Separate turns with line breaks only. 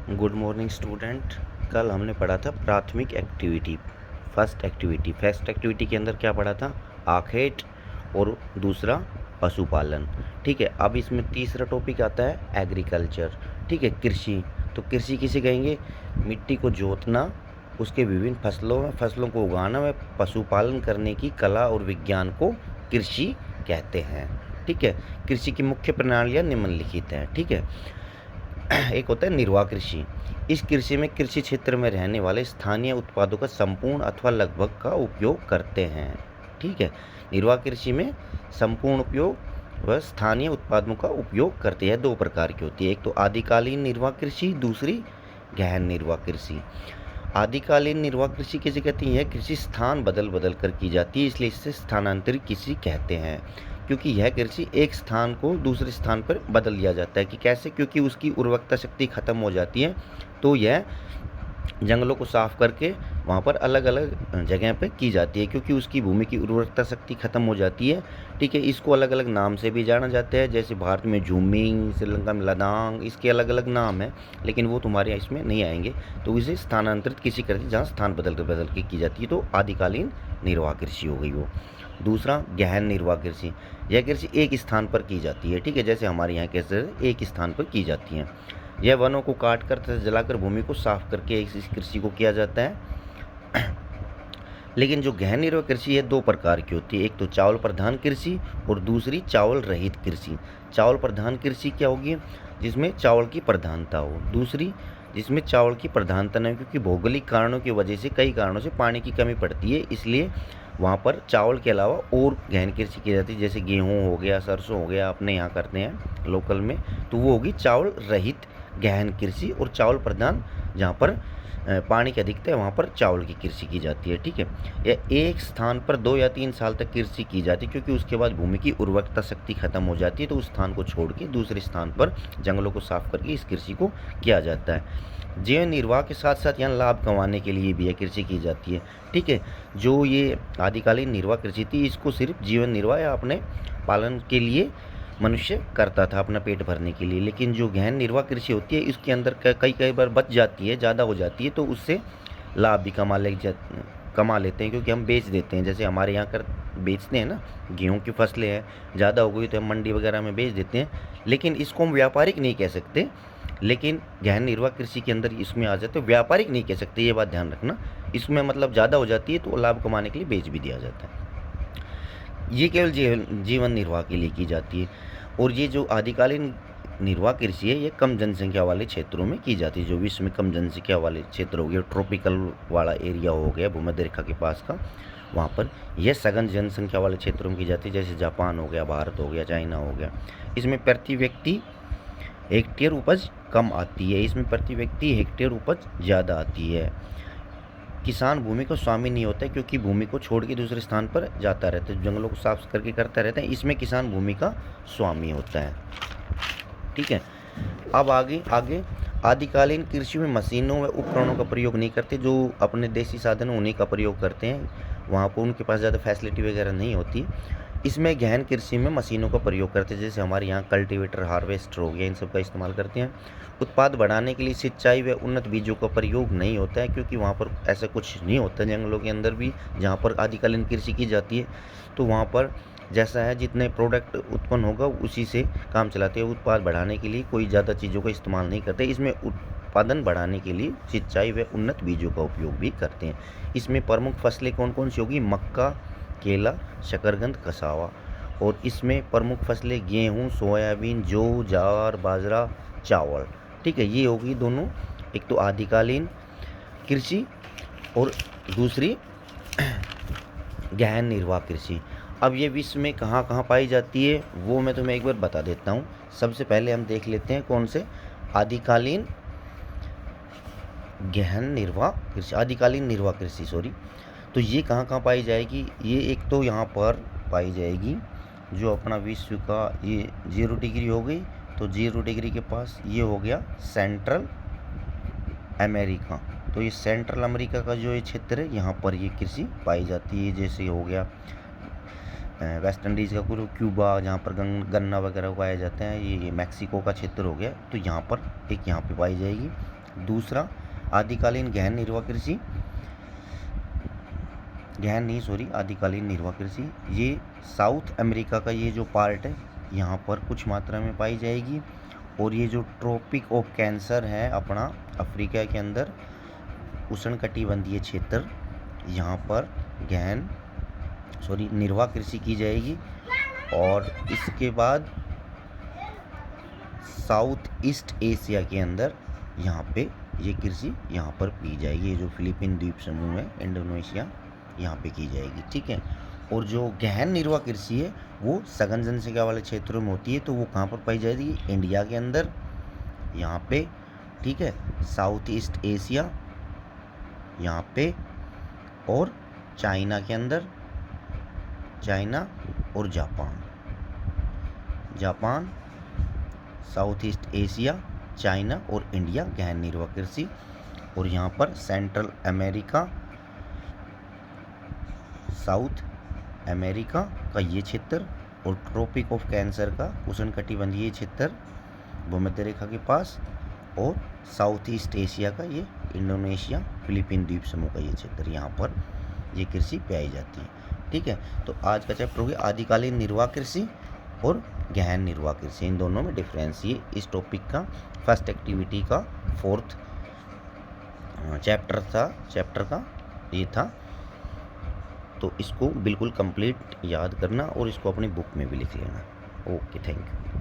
Good morning student. कल हमने पढ़ा था प्राथमिक एक्टिविटी, फर्स्ट एक्टिविटी के अंदर क्या पढ़ा था? आखेट और दूसरा पशुपालन। ठीक है, अब इसमें तीसरा टॉपिक आता है एग्रीकल्चर। ठीक है, कृषि। तो कृषि किसे कहेंगे? मिट्टी को जोतना, उसके विभिन्न फसलों को उगाना व पशुपालन करने की कला और विज्ञान को कृषि कहते हैं। ठीक है, कृषि की मुख्य प्रणालियाँ निम्नलिखित हैं। ठीक है, एक होता है निर्वाह कृषि। इस कृषि में कृषि क्षेत्र में रहने वाले स्थानीय उत्पादों का संपूर्ण अथवा लगभग का उपयोग करते हैं। ठीक है, निर्वाह कृषि में संपूर्ण उपयोग व स्थानीय उत्पादों का उपयोग करते हैं। दो प्रकार की होती है, एक तो आदिकालीन निर्वाह कृषि, दूसरी गहन निर्वाह कृषि। आदिकालीन निर्वाह कृषि किसे कहती है? कृषि स्थान बदल बदल कर की जाती है, इसलिए इसे स्थानांतरित कृषि कहते हैं। क्योंकि यह कृषि एक स्थान को दूसरे स्थान पर बदल दिया जाता है। कि कैसे? क्योंकि उसकी उर्वरकता शक्ति खत्म हो जाती है, तो यह जंगलों को साफ करके वहाँ पर अलग अलग जगह पे की जाती है, क्योंकि उसकी भूमि की उर्वरकता शक्ति खत्म हो जाती है। ठीक है, इसको अलग अलग नाम से भी जाना जाता है, जैसे भारत में झूमिंग, श्रीलंका में लदांग, इसके अलग अलग नाम हैं, लेकिन वो तुम्हारे इसमें नहीं आएंगे। तो इसे स्थानांतरित कृषि करती है, जहाँ स्थान बदल के की जाती है। तो आदिकालीन निर्वाह कृषि हो गई वो। दूसरा गहन निर्वाह कृषि। यह कृषि एक स्थान पर की जाती है। ठीक है, जैसे हमारे यहाँ कैसे एक स्थान पर की जाती है। यह वनों को काट कर तथा जलाकर भूमि को साफ करके इस कृषि को किया जाता है। लेकिन जो गहन निर्वाह कृषि है दो प्रकार की होती है, एक तो चावल प्रधान कृषि और दूसरी चावल रहित कृषि। चावल प्रधान कृषि क्या होगी? जिसमें चावल की प्रधानता हो। दूसरी जिसमें चावल की प्रधानता नहीं, क्योंकि भौगोलिक कारणों की वजह से, कई कारणों से पानी की कमी पड़ती है, इसलिए वहाँ पर चावल के अलावा और गहन कृषि की जाती है, जैसे गेहूँ हो गया, सरसों हो गया, अपने यहाँ करते हैं लोकल में, तो वो होगी चावल रहित गहन कृषि। और चावल प्रधान जहाँ पर पानी की अधिकता है वहाँ पर चावल की कृषि की जाती है। ठीक है, यह एक स्थान पर 2 या 3 साल तक कृषि की जाती है, क्योंकि उसके बाद भूमि की उर्वरकता शक्ति खत्म हो जाती है, तो उस स्थान को छोड़ के दूसरे स्थान पर जंगलों को साफ करके इस कृषि को किया जाता है। जीवन निर्वाह के साथ साथ यहाँ लाभ कमाने के लिए भी यह कृषि की जाती है। ठीक है, जो ये आदिकालीन निर्वाह कृषि थी, इसको सिर्फ जीवन निर्वाह या अपने पालन के लिए मनुष्य करता था, अपना पेट भरने के लिए। लेकिन जो गहन निर्वाह कृषि होती है, इसके अंदर कई बार बच जाती है, ज़्यादा हो जाती है, तो उससे लाभ भी कमा लेते हैं, क्योंकि हम बेच देते हैं। जैसे हमारे यहाँ कर बेचते हैं ना, गेहूँ की फसलें हैं, ज़्यादा हो गई तो हम मंडी वगैरह में बेच देते हैं, लेकिन इसको हम व्यापारिक नहीं कह सकते। लेकिन गहन निर्वाह कृषि के अंदर इसमें आ जाते, व्यापारिक नहीं कह सकते, ये बात ध्यान रखना। इसमें मतलब ज़्यादा हो जाती है तो लाभ कमाने के लिए बेच भी दिया जाता है। ये केवल जीवन निर्वाह के लिए की जाती है। और ये जो आदिकालीन निर्वाह कृषि है, ये कम जनसंख्या वाले क्षेत्रों में की जाती है। जो विश्व में कम जनसंख्या वाले क्षेत्र हो गया, ट्रॉपिकल वाला एरिया हो गया भूमध्य रेखा के पास का, वहाँ पर यह सघन जनसंख्या वाले क्षेत्रों में की जाती है, जैसे जापान हो गया, भारत हो गया, चाइना हो गया। इसमें प्रति व्यक्ति हेक्टेयर उपज कम आती है, इसमें प्रति व्यक्ति हेक्टेयर उपज ज़्यादा आती है। किसान भूमि का स्वामी नहीं होता है, क्योंकि भूमि को छोड़ के दूसरे स्थान पर जाता रहता है, जंगलों को साफ करके करता रहता है। इसमें किसान भूमि का स्वामी होता है। ठीक है, अब आगे आदिकालीन कृषि में मशीनों व उपकरणों का प्रयोग नहीं करते, जो अपने देसी साधन उन्हीं का प्रयोग करते हैं। वहाँ पर उनके पास ज़्यादा फैसिलिटी वगैरह नहीं होती। इसमें गहन कृषि में मशीनों का प्रयोग करते हैं, जैसे हमारे यहाँ कल्टीवेटर, हार्वेस्टर हो गया, इन सब का इस्तेमाल करते हैं। उत्पाद बढ़ाने के लिए सिंचाई व उन्नत बीजों का प्रयोग नहीं होता है, क्योंकि वहाँ पर ऐसा कुछ नहीं होता जंगलों के अंदर भी, जहाँ पर आदिकालीन कृषि की जाती है। तो वहाँ पर जैसा है, जितने प्रोडक्ट उत्पन्न होगा उसी से काम चलाते हैं। उत्पाद बढ़ाने के लिए कोई ज़्यादा चीज़ों का इस्तेमाल नहीं करते। इसमें उत्पादन बढ़ाने के लिए सिंचाई व उन्नत बीजों का उपयोग भी करते हैं। इसमें प्रमुख फसलें कौन कौन सी होगी? मक्का, केला, शकरकंद, कसावा। और इसमें प्रमुख फसलें गेहूँ, सोयाबीन, जौ, ज्वार, बाजरा, चावल। ठीक है, ये होगी दोनों, एक तो आदिकालीन कृषि और दूसरी गहन निर्वाह कृषि। अब ये विश्व में कहाँ कहाँ पाई जाती है वो मैं तुम्हें एक बार बता देता हूँ। सबसे पहले हम देख लेते हैं कौन से आदिकालीन गहन निर्वाह कृषि, आदिकालीन निर्वाह कृषि सॉरी। तो ये कहाँ कहाँ पाई जाएगी? ये एक तो यहाँ पर पाई जाएगी, जो अपना विश्व का ये 0 डिग्री हो गई, तो 0 डिग्री के पास ये हो गया सेंट्रल अमेरिका। तो ये सेंट्रल अमेरिका का जो ये क्षेत्र है, यहाँ पर ये कृषि पाई जाती है। जैसे हो गया वेस्ट इंडीज़ का क्यूबा, जहाँ पर गन्ना वगैरह उगाया जाता है, ये मैक्सिको का क्षेत्र हो गया, तो यहाँ पर एक यहाँ पे पाई जाएगी। दूसरा आदिकालीन गहन निर्वाह कृषि, आदिकालीन निर्वाह कृषि, ये साउथ अमेरिका का ये जो पार्ट है यहाँ पर कुछ मात्रा में पाई जाएगी। और ये जो ट्रॉपिक ऑफ कैंसर है अपना अफ्रीका के अंदर उष्णकटिबंधीय क्षेत्र, यहाँ पर निर्वाह कृषि की जाएगी। और इसके बाद साउथ ईस्ट एशिया के अंदर यहाँ पे ये कृषि यहाँ पर की जाएगी। ये जो फिलीपीन द्वीप समूह है, इंडोनेशिया, यहाँ पे की जाएगी, ठीक है। और जो गहन निर्वाह कृषि है वो सघन जनसंख्या वाले क्षेत्रों में होती है, तो वो कहाँ पर पाई जाएगी? इंडिया के अंदर, यहाँ पे, ठीक है, साउथ ईस्ट एशिया यहाँ पे, और चाइना के अंदर, चाइना और Japan, south east Asia, China और इंडिया गहन निर्वाह कृषि। और यहाँ पर सेंट्रल अमेरिका, साउथ अमेरिका का ये क्षेत्र और ट्रॉपिक ऑफ कैंसर का उष्णकटिबंधीय क्षेत्र भूमध्य रेखा के पास, और साउथ ईस्ट एशिया का ये इंडोनेशिया फिलीपीन द्वीप समूह का ये क्षेत्र, यहाँ पर ये कृषि पाई जाती है, ठीक है। तो आज का चैप्टर हो गया आदिकालीन निर्वाह कृषि और गहन निर्वाह कृषि, इन दोनों में डिफरेंस। ये इस टॉपिक का फर्स्ट एक्टिविटी का 4th चैप्टर का ये था। तो इसको बिल्कुल कंप्लीट याद करना और इसको अपनी बुक में भी लिख लेना। Okay, thank you.